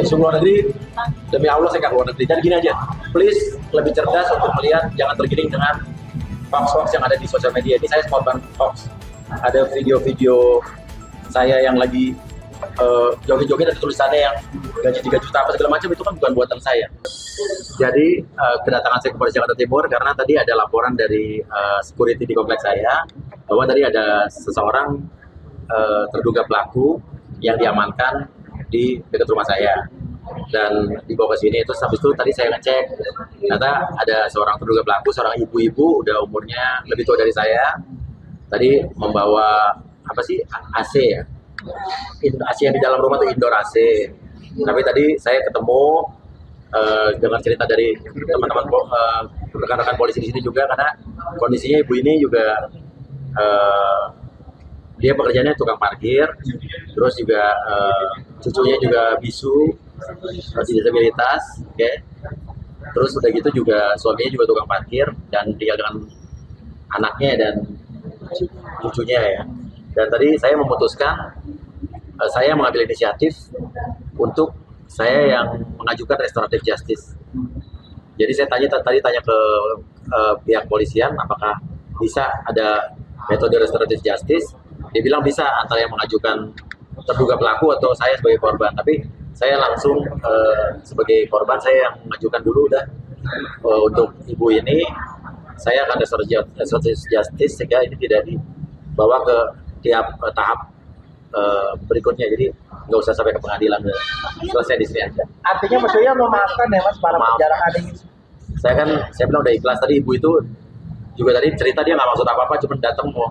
Isu luar negeri, demi Allah saya nggak luar negeri. Jadi gini aja, please lebih cerdas untuk melihat, jangan tergiring dengan hoax-hoax yang ada di sosial media. Ini saya korban hoax. Ada video-video saya yang lagi joget-joget, ada tulisannya yang gaji 3 juta apa segala macam, itu kan bukan buatan saya. Jadi kedatangan saya ke Polres Jakarta Timur karena tadi ada laporan dari security di kompleks saya bahwa tadi ada seseorang terduga pelaku yang diamankan di dekat rumah saya dan dibawa ke sini. Terus habis itu tadi saya ngecek, ternyata ada seorang terduga pelaku, seorang ibu-ibu udah umurnya lebih tua dari saya. Tadi membawa apa sih, AC ya, AC yang di dalam rumah tuh indoor AC. Tapi tadi saya ketemu dengar cerita dari teman-teman rekan-rekan polisi di sini juga, karena kondisinya ibu ini juga dia pekerjaannya tukang parkir, terus juga cucunya juga bisu, disabilitas, oke. Terus udah gitu juga suaminya juga tukang parkir dan tinggal dengan anaknya dan cucunya ya. Dan tadi saya memutuskan, saya mengambil inisiatif untuk saya yang mengajukan restoratif justice. Jadi saya tadi tanya ke pihak polisian apakah bisa ada metode restoratif justice. Dia bilang bisa, antara yang mengajukan terduga pelaku atau saya sebagai korban. Tapi saya langsung sebagai korban, saya yang mengajukan dulu udah untuk ibu ini. Saya akan restoratif justice sehingga ini tidak dibawa ke tiap tahap berikutnya. Jadi nggak usah sampai ke pengadilan, selesai di sini aja. Artinya Mas Yoyo memaafkan ya Mas para penjarahan ini? Saya bilang udah ikhlas. Tadi ibu itu juga tadi cerita dia nggak maksud apa-apa, cuma datang mau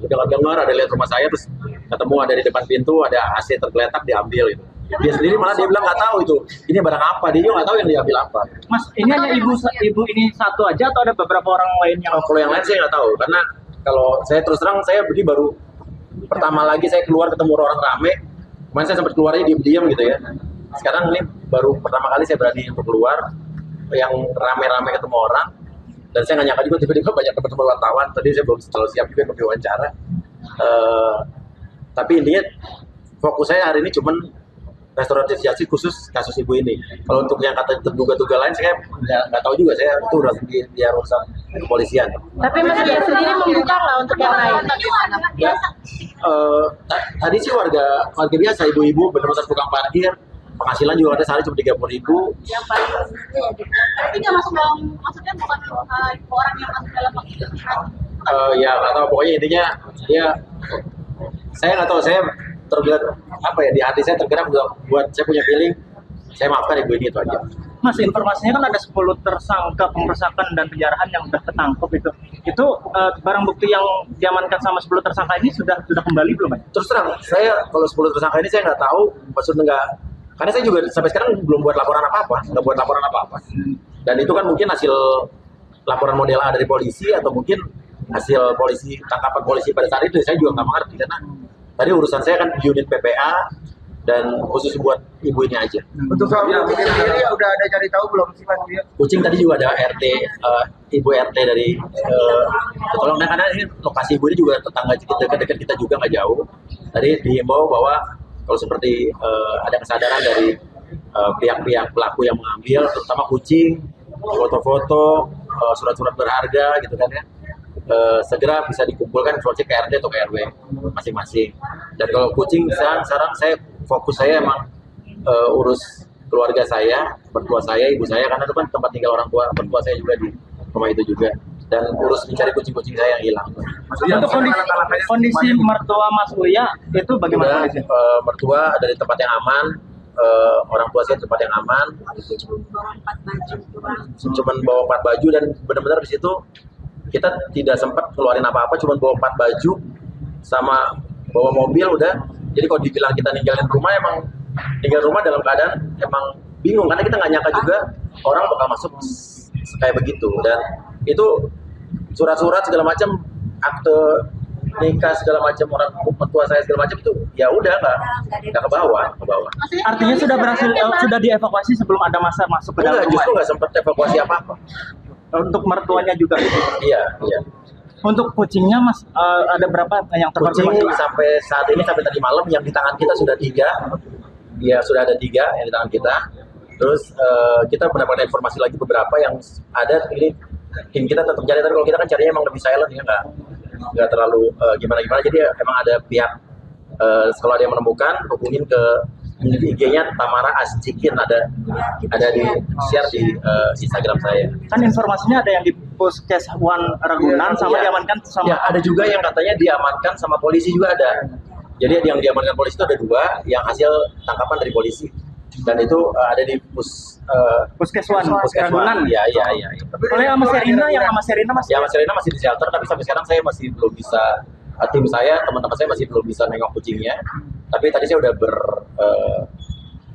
dengar ada lihat rumah saya, terus ketemu ada di depan pintu ada AC tergeletak, diambil itu. Dia sendiri malah dia bilang nggak tahu itu ini barang apa, dia juga nggak tahu yang diambil apa. Mas, ini hanya ibu ini satu aja atau ada beberapa orang lain yang? Kalau yang lain saya nggak tahu, karena kalau saya terus terang saya beli baru pertama lagi saya keluar ketemu orang rame. Kemarin saya sempat keluarnya diam-diam gitu ya. Sekarang ini baru pertama kali saya berani untuk keluar yang rame-rame ketemu orang. Dan saya nggak nyangka juga tiba-tiba banyak teman-teman wartawan. Tadi saya belum terlalu siap juga untuk diwawancara. Tapi intinya fokus saya hari ini cuman restoratif justice khusus kasus ibu ini. Kalau untuk yang kata terduga-duga lain saya nggak tahu juga, saya itu udah di urusan kepolisian. Tapi Mas Yoyo sendiri membuka nggak untuk yang lain? Ya, tadi sih warga biasa, ibu-ibu benar-benar tukang parkir, penghasilan juga ada sehari cuma 30.000. Yang paling tapi nggak masuk dalam, maksudnya bukan orang yang masuk dalam Ya nggak tahu, pokoknya intinya dia, saya nggak tahu, saya tergerak apa ya, di hati saya tergerak buat saya punya feeling saya maafkan ibu ini, itu aja. Mas, informasinya kan ada 10 tersangka pengerusakan dan penjarahan yang sudah ketangkep itu barang bukti yang diamankan sama 10 tersangka ini sudah kembali belum, Mas? Terus terang saya kalau 10 tersangka ini saya nggak tahu, maksudnya nggak, karena saya juga sampai sekarang belum buat laporan apa-apa, nggak buat laporan apa-apa. Dan itu kan mungkin hasil laporan model A dari polisi atau mungkin hasil polisi, tangkapan polisi pada saat itu. Saya juga nggak mengerti karena tadi urusan saya kan unit PPA dan khusus buat ibu ini aja. Untuk soal kucing sendiri udah ada cari tahu belum sih Mas? Kucing tadi juga ada RT, ibu RT dari tolong, karena ini lokasi ibu ini juga tetangga dekat kita juga nggak jauh. Tadi diimbau bahwa kalau seperti ada kesadaran dari pihak-pihak pelaku yang mengambil, terutama kucing, foto-foto, surat-surat berharga gitu kan ya, segera bisa dikumpulkan informasi ke RT atau ke RW masing-masing. Dan kalau kucing sekarang saya fokus saya emang urus keluarga saya, mertua saya, ibu saya, karena itu kan tempat tinggal orang tua, mertua saya juga di rumah itu juga, dan urus mencari kucing-kucing saya yang hilang. Maksudnya untuk kondisi mertua Mas Uya itu bagaimana? Mertua dari tempat yang aman, orang tua saya tempat yang aman, cuma bawa 4 baju dan benar-benar di situ kita tidak sempat keluarin apa-apa, cuma bawa 4 baju sama bawa mobil udah. Jadi kalau dibilang kita ninggalin rumah, emang tinggal rumah dalam keadaan emang bingung, karena kita nggak nyangka juga orang bakal masuk kayak begitu. Dan itu surat-surat segala macam, akte nikah segala macam, orang mertua saya segala macam itu ya udah nggak ke bawah. Artinya sudah berhasil, sudah dievakuasi sebelum ada masa masuk ke dalam rumah? Justru nggak sempat evakuasi apa-apa. Untuk mertuanya juga? Iya. Untuk kucingnya Mas, ada berapa yang terkonfirmasi? Kucing sampai saat ini, sampai tadi malam yang di tangan kita sudah 3, Ya sudah ada 3 yang di tangan kita. Terus kita mendapatkan informasi lagi beberapa yang ada. Ini tim kita tetap cari, tapi kalau kita kan carinya emang lebih silent ya, nggak terlalu gimana-gimana. Jadi emang ada pihak kalau ada yang menemukan, hubungin ke IG-nya Tamara Ascikin, ada di share di Instagram saya. Kan informasinya ada yang di Puskes One Ragunan sama diamankan sama. Ya, ada juga yang katanya diamankan sama polisi juga ada. Jadi yang diamankan polisi itu ada 2 yang hasil tangkapan dari polisi. Dan itu ada di Puskes One Ragunan. Iya. Oleh Mas Serina, yang Mas Serina masih. Ya, Mas Serina masih di shelter, tapi sampai sekarang saya masih belum bisa, tim saya, teman-teman saya masih belum bisa nengok kucingnya. Tapi tadi saya udah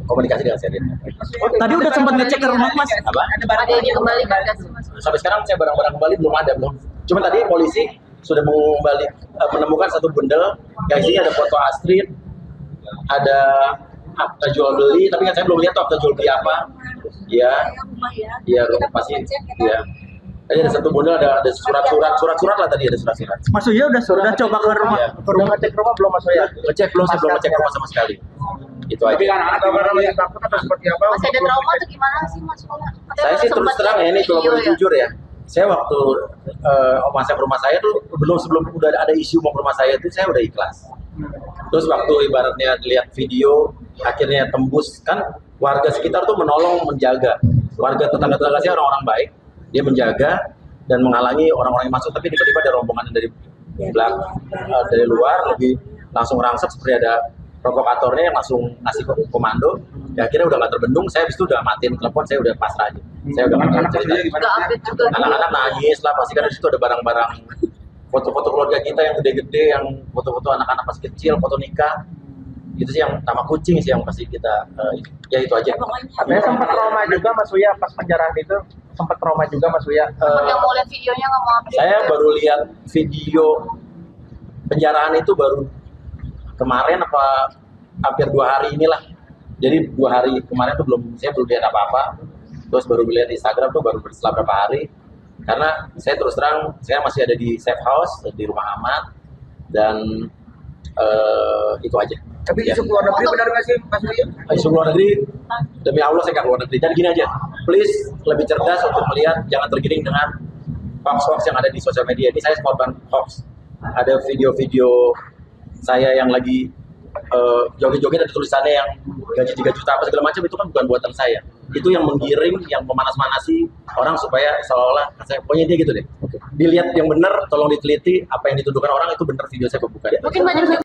komunikasi dengan Serina. Tadi udah sempat ngecek ke rumah Mas. Apa? Ada yang dikembalikan nggak sih Mas? Sampai sekarang saya barang-barang kembali belum. Cuma tadi polisi sudah menemukan 1 bundel yang isinya ada foto Astrid, ada akta jual beli, tapi kan saya belum lihat tuh akta jual beli apa. Iya. Iya, pasti. Iya. Tadi ada 1 bundel, ada surat-surat lah, tadi ada surat-surat. Mas Uya udah coba ke rumah. Ya. Ke rumah ngecek rumah belum Mas Uya? Ngecek belum, saya belum ngecek rumah sama sekali. Itu aja. Tapi anak-anak karena masih takut atau seperti apa? Masih ada trauma atau gimana sih Mas? Saya sih terus terang ya, ini kalau boleh jujur ya. Saya waktu masuk ke rumah saya tuh sebelum udah ada isu mau ke rumah saya itu saya udah ikhlas. Terus waktu ibaratnya lihat video akhirnya tembus, kan warga sekitar tuh menolong, menjaga. Warga tetangga-tetangga saya orang-orang baik, dia menjaga dan menghalangi orang-orang yang masuk. Tapi tiba-tiba ada rombongan dari belakang, dari luar lebih langsung rangsek, seperti ada provokatornya yang langsung ngasih komando. Ya akhirnya udah nggak terbendung, saya habis itu udah matiin telepon, saya udah pasrah aja. Saya udah nggak cerita. Anak-anak nangis lah pasti, karena di situ ada barang-barang, foto-foto keluarga kita yang gede-gede, yang foto-foto anak-anak masih kecil, foto nikah. Itu sih yang sama kucing sih yang pasti kita ya itu aja. Katanya sempat trauma juga Mas Uya pas penjarahan itu, sempat trauma juga Mas Uya. Yang mau lihat videonya nggak mau update. Saya baru lihat video penjarahan itu baru kemarin apa hampir 2 hari inilah. Jadi 2 hari kemarin tuh saya belum lihat apa-apa. Terus baru lihat di Instagram tuh baru setelah berapa hari. Karena saya terus terang saya masih ada di safe house di rumah aman dan itu aja. Tapi Ya. isu keluar negeri benar nggak sih Mas Uya? Isu luar negeri, demi Allah saya nggak keluar negeri. Dan gini aja, please lebih cerdas untuk melihat, jangan tergiring dengan hoax-hoax yang ada di sosial media. Ini saya korban hoax. Ada video-video saya yang lagi joget-joget, ada tulisannya yang gaji 3 juta apa segala macam, itu kan bukan buatan saya. Itu yang menggiring, yang memanas-manasi orang supaya seolah-olah saya, pokoknya dia gitu deh. Dilihat yang benar, tolong diteliti apa yang dituduhkan orang itu benar, video saya bukan. Mungkin banyak